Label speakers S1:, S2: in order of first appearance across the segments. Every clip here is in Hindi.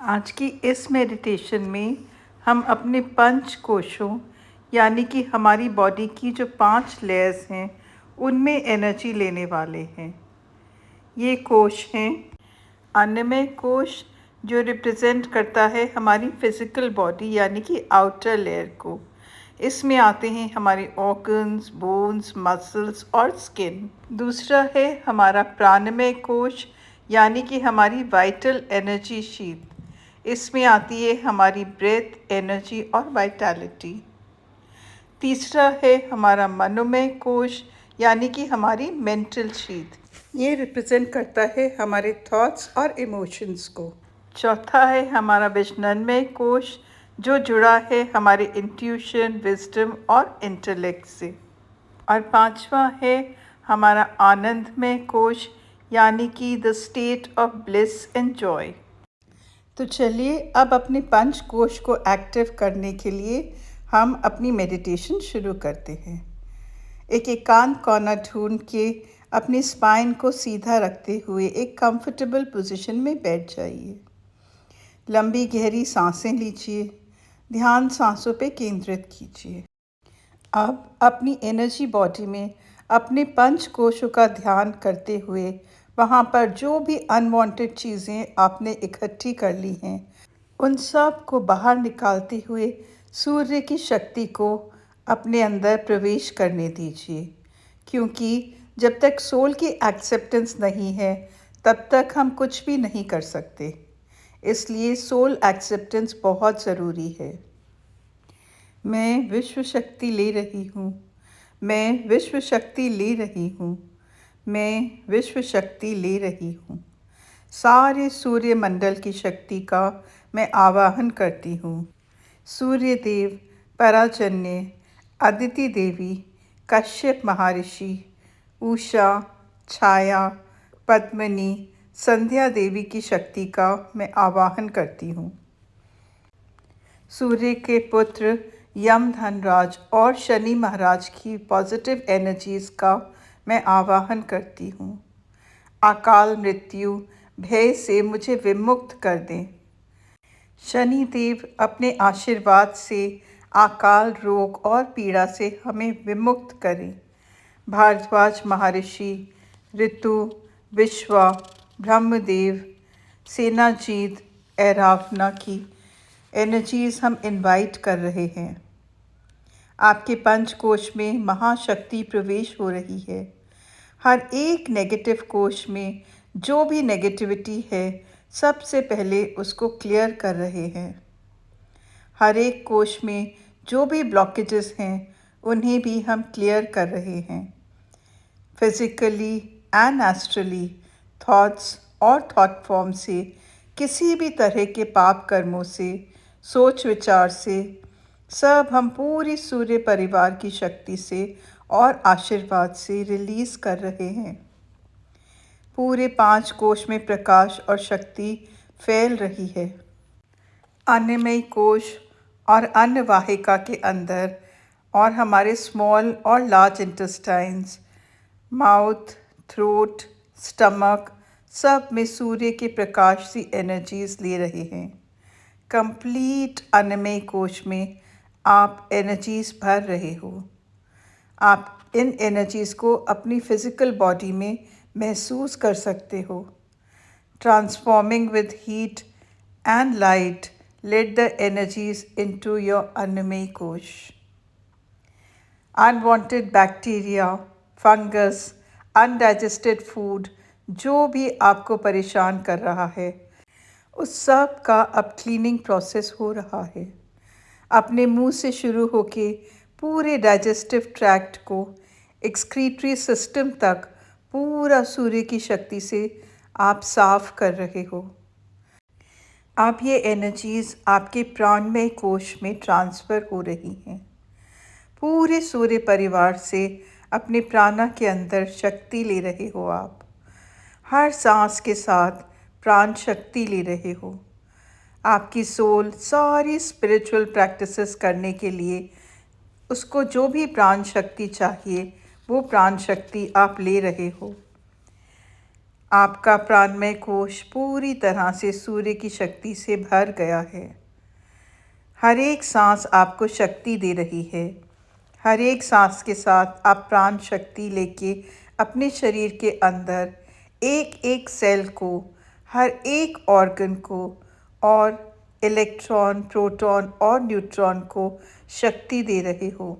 S1: आज की इस मेडिटेशन में हम अपने पंच कोशों यानी कि हमारी बॉडी की जो 5 लेयर्स हैं उनमें एनर्जी लेने वाले हैं। ये कोश हैं अन्नमय कोश, जो रिप्रेजेंट करता है हमारी फिज़िकल बॉडी यानी कि आउटर लेयर को। इसमें आते हैं हमारे ऑर्गन्स, बोन्स, मसल्स और स्किन। दूसरा है हमारा प्राणमय कोश यानी कि हमारी वाइटल एनर्जी शीट। इसमें आती है हमारी ब्रेथ, एनर्जी और वाइटैलिटी। तीसरा है हमारा मनोमय कोश यानी कि हमारी मेंटल शीट। ये रिप्रेजेंट करता है हमारे थॉट्स और इमोशंस को। चौथा है हमारा विजननमय कोश, जो जुड़ा है हमारे इंट्यूशन, विजडम और इंटेलेक्ट से। और पांचवा है हमारा आनंदमय कोश यानी कि the state of bliss and Joy. तो चलिए अब अपने पंच कोश को एक्टिव करने के लिए हम अपनी मेडिटेशन शुरू करते हैं। एक एकांत कोना ढूंढ के अपनी स्पाइन को सीधा रखते हुए एक कंफर्टेबल पोजीशन में बैठ जाइए। लंबी गहरी सांसें लीजिए, ध्यान सांसों पे केंद्रित कीजिए। अब अपनी एनर्जी बॉडी में अपने पंच कोशों का ध्यान करते हुए वहाँ पर जो भी अनवांटेड चीज़ें आपने इकट्ठी कर ली हैं उन सब को बाहर निकालते हुए सूर्य की शक्ति को अपने अंदर प्रवेश करने दीजिए, क्योंकि जब तक सोल की एक्सेप्टेंस नहीं है तब तक हम कुछ भी नहीं कर सकते। इसलिए सोल एक्सेप्टेंस बहुत ज़रूरी है। मैं विश्व शक्ति ले रही हूँ, मैं विश्व शक्ति ले रही हूँ, मैं विश्व शक्ति ले रही हूँ। सारे सूर्य मंडल की शक्ति का मैं आवाहन करती हूँ। सूर्य देव, पराजन्य, अदिति देवी, कश्यप महर्षि, उषा, छाया, पद्मिनी, संध्या देवी की शक्ति का मैं आवाहन करती हूँ। सूर्य के पुत्र यम धनराज और शनि महाराज की पॉजिटिव एनर्जीज़ का मैं आवाहन करती हूँ। अकाल मृत्यु भय से मुझे विमुक्त कर दें। शनि देव अपने आशीर्वाद से अकाल, रोग और पीड़ा से हमें विमुक्त करें। भारद्वाज महर्षि, ऋतु, विश्वा, ब्रह्मदेव, सेनाजीत, ऐरावना की एनर्जीज़ हम इनवाइट कर रहे हैं। आपके पंचकोश में महाशक्ति प्रवेश हो रही है। हर एक नेगेटिव कोश में जो भी नेगेटिविटी है सबसे पहले उसको क्लियर कर रहे हैं। हर एक कोश में जो भी ब्लॉकेजेस हैं उन्हें भी हम क्लियर कर रहे हैं। फिज़िकली एंड एस्ट्रली, थॉट्स और थॉट फॉर्म से, किसी भी तरह के पाप कर्मों से, सोच विचार से, सब हम पूरी सूर्य परिवार की शक्ति से और आशीर्वाद से रिलीज़ कर रहे हैं। पूरे 5 कोश में प्रकाश और शक्ति फैल रही है। अन्नमय कोश और अन्न वाहिका के अंदर और हमारे स्मॉल और large intestines, mouth, throat, stomach, सब में सूर्य के प्रकाश सी एनर्जीज़ ले रहे हैं। कंप्लीट अन्नमय कोश में आप एनर्जीज़ भर रहे हो। आप इन एनर्जीज़ को अपनी फिज़िकल बॉडी में महसूस कर सकते हो। Transforming with heat and light, let the energies into your annamaya kosha. Unwanted bacteria, fungus, undigested food, जो भी आपको परेशान कर रहा है उस सब का अब क्लीनिंग प्रोसेस हो रहा है। अपने मुंह से शुरू होके पूरे डाइजेस्टिव ट्रैक्ट को, एक्सक्रीटरी सिस्टम तक पूरा सूर्य की शक्ति से आप साफ कर रहे हो। अब ये एनर्जीज़ आपके प्राणमय कोश में ट्रांसफ़र हो रही हैं। पूरे सूर्य परिवार से अपने प्राणा के अंदर शक्ति ले रहे हो आप। हर सांस के साथ प्राण शक्ति ले रहे हो। आपकी सोल सारी स्पिरिचुअल प्रैक्टिसेस करने के लिए उसको जो भी प्राण शक्ति चाहिए वो प्राण शक्ति आप ले रहे हो। आपका प्राणमय कोश पूरी तरह से सूर्य की शक्ति से भर गया है। हर एक सांस आपको शक्ति दे रही है। हर एक सांस के साथ आप प्राण शक्ति लेके अपने शरीर के अंदर एक एक सेल को, हर एक ऑर्गन को और इलेक्ट्रॉन, प्रोटॉन और न्यूट्रॉन को शक्ति दे रहे हो।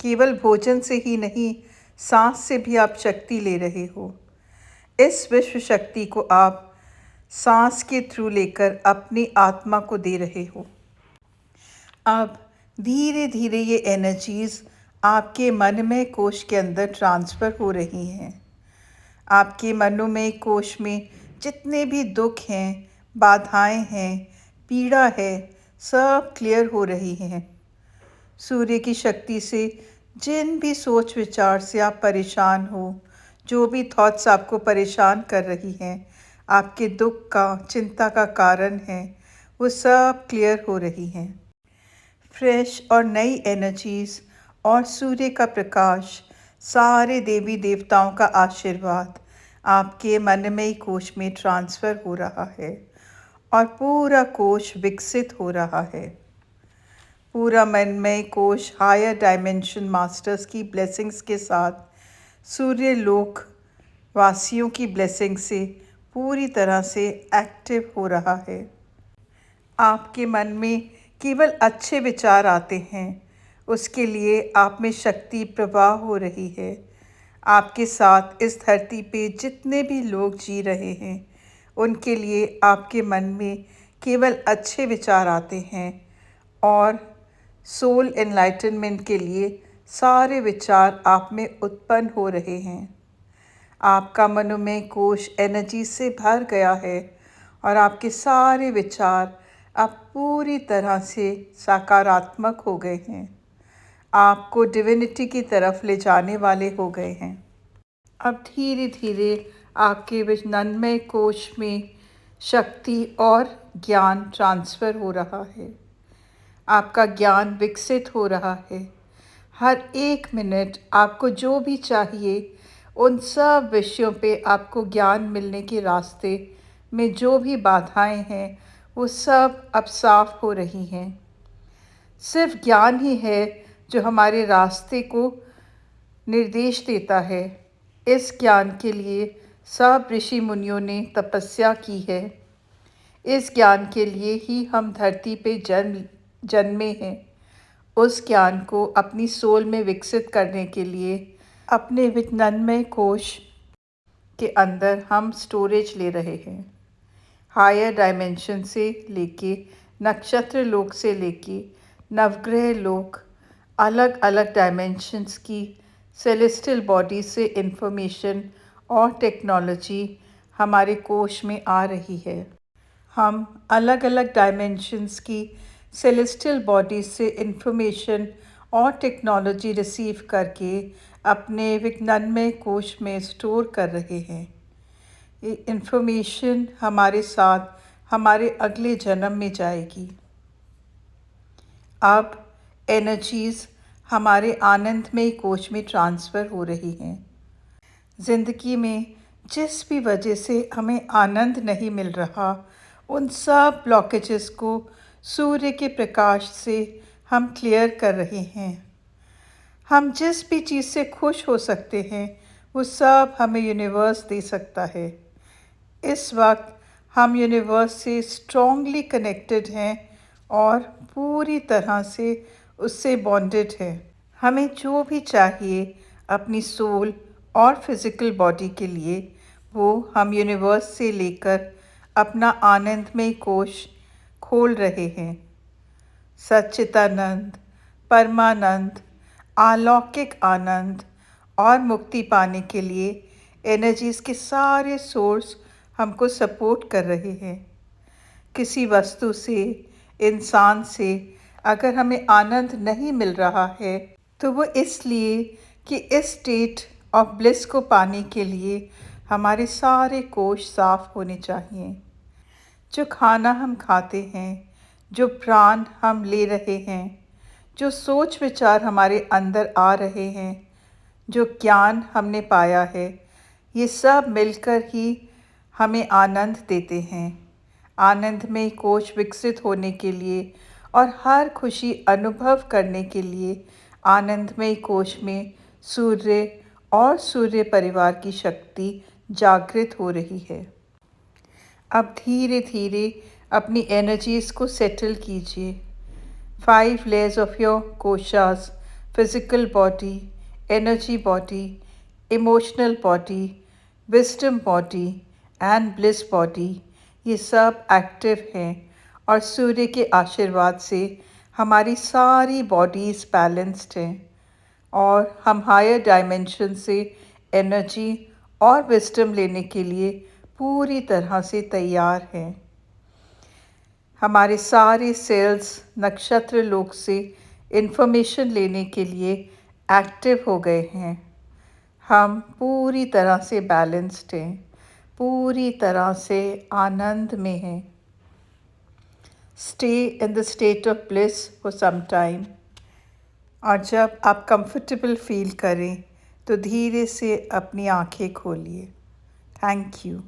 S1: केवल भोजन से ही नहीं, सांस से भी आप शक्ति ले रहे हो। इस विश्व शक्ति को आप सांस के थ्रू लेकर अपनी आत्मा को दे रहे हो। अब धीरे धीरे ये एनर्जीज़ आपके मनमय कोश के अंदर ट्रांसफ़र हो रही हैं। आपके मनोमय कोश में जितने भी दुख हैं, बाधाएं हैं, पीड़ा है, सब क्लियर हो रही हैं। सूर्य की शक्ति से जिन भी सोच विचार से आप परेशान हो, जो भी थॉट्स आपको परेशान कर रही हैं, आपके दुख का, चिंता का कारण है, वो सब क्लियर हो रही हैं। फ्रेश और नई एनर्जीज़ और सूर्य का प्रकाश, सारे देवी देवताओं का आशीर्वाद आपके मनमय कोश में ट्रांसफ़र हो रहा है और पूरा कोश विकसित हो रहा है। पूरा मनमय कोश हायर डायमेंशन मास्टर्स की ब्लेसिंग्स के साथ सूर्य लोक वासियों की ब्लेसिंग से पूरी तरह से एक्टिव हो रहा है। आपके मन में केवल अच्छे विचार आते हैं, उसके लिए आप में शक्ति प्रवाह हो रही है। आपके साथ इस धरती पे जितने भी लोग जी रहे हैं, उनके लिए आपके मन में केवल अच्छे विचार आते हैं और सोल एनलाइटनमेंट के लिए सारे विचार आप में उत्पन्न हो रहे हैं। आपका मनोमय कोश एनर्जी से भर गया है और आपके सारे विचार अब पूरी तरह से सकारात्मक हो गए हैं। आपको डिविनिटी की तरफ ले जाने वाले हो गए हैं। अब धीरे धीरे आपके विज्ञानमय कोश में शक्ति और ज्ञान ट्रांसफ़र हो रहा है। आपका ज्ञान विकसित हो रहा है। हर एक मिनट आपको जो भी चाहिए, उन सब विषयों पे आपको ज्ञान मिलने के रास्ते में जो भी बाधाएं हैं, वो सब अब साफ हो रही हैं। सिर्फ ज्ञान ही है जो हमारे रास्ते को निर्देश देता है। इस ज्ञान के लिए सब ऋषि मुनियों ने तपस्या की है। इस ज्ञान के लिए ही हम धरती पे जन्मे हैं। उस ज्ञान को अपनी सोल में विकसित करने के लिए अपने विज्ञानमय कोश के अंदर हम स्टोरेज ले रहे हैं। हायर डायमेंशन से लेके नक्षत्र लोक से लेके नवग्रह लोक, अलग अलग डायमेंशंस की सेलेस्टियल बॉडी से इंफॉर्मेशन और टेक्नोलॉजी हमारे कोश में आ रही है। हम अलग अलग डायमेंशंस की सेलेस्टियल बॉडी से इंफॉर्मेशन और टेक्नोलॉजी रिसीव करके अपने विज्ञानमय कोश में स्टोर कर रहे हैं। ये इंफॉर्मेशन हमारे साथ हमारे अगले जन्म में जाएगी। अब एनर्जीज़ हमारे आनंदमय कोश में ट्रांसफ़र हो रही हैं। ज़िंदगी में जिस भी वजह से हमें आनंद नहीं मिल रहा, उन सब ब्लॉकेजेस को सूर्य के प्रकाश से हम क्लियर कर रहे हैं। हम जिस भी चीज़ से खुश हो सकते हैं, वो सब हमें यूनिवर्स दे सकता है। इस वक्त हम यूनिवर्स से स्ट्रॉन्गली कनेक्टेड हैं और पूरी तरह से उससे बॉन्डेड हैं। हमें जो भी चाहिए अपनी सोल और फिज़िकल बॉडी के लिए, वो हम यूनिवर्स से लेकर अपना आनंदमय कोश खोल रहे हैं। सच्चिदानंद, परमानंद, अलौकिक आनंद और मुक्ति पाने के लिए एनर्जीज़ के सारे सोर्स हमको सपोर्ट कर रहे हैं। किसी वस्तु से, इंसान से अगर हमें आनंद नहीं मिल रहा है, तो वो इसलिए कि इस स्टेट ऑफ ब्लिस को पाने के लिए हमारे सारे कोश साफ होने चाहिए। जो खाना हम खाते हैं, जो प्राण हम ले रहे हैं, जो सोच विचार हमारे अंदर आ रहे हैं, जो ज्ञान हमने पाया है, ये सब मिलकर ही हमें आनंद देते हैं। आनंद में कोश विकसित होने के लिए और हर खुशी अनुभव करने के लिए आनंदमय कोश में सूर्य और सूर्य परिवार की शक्ति जागृत हो रही है। अब धीरे धीरे अपनी एनर्जीज को सेटल कीजिए। 5 layers of your koshas, physical body, energy body, emotional body, wisdom body and bliss body, ये सब एक्टिव हैं और सूर्य के आशीर्वाद से हमारी सारी बॉडीज़ बैलेंस्ड हैं और हम हायर डायमेंशन से एनर्जी और विजडम लेने के लिए पूरी तरह से तैयार हैं। हमारे सारे सेल्स नक्षत्र लोक से इन्फॉर्मेशन लेने के लिए एक्टिव हो गए हैं। हम पूरी तरह से बैलेंस्ड हैं, पूरी तरह से आनंद में हैं। Stay in the state of bliss for some time और जब आप कंफर्टेबल फील करें तो धीरे से अपनी आंखें खोलिए। Thank you.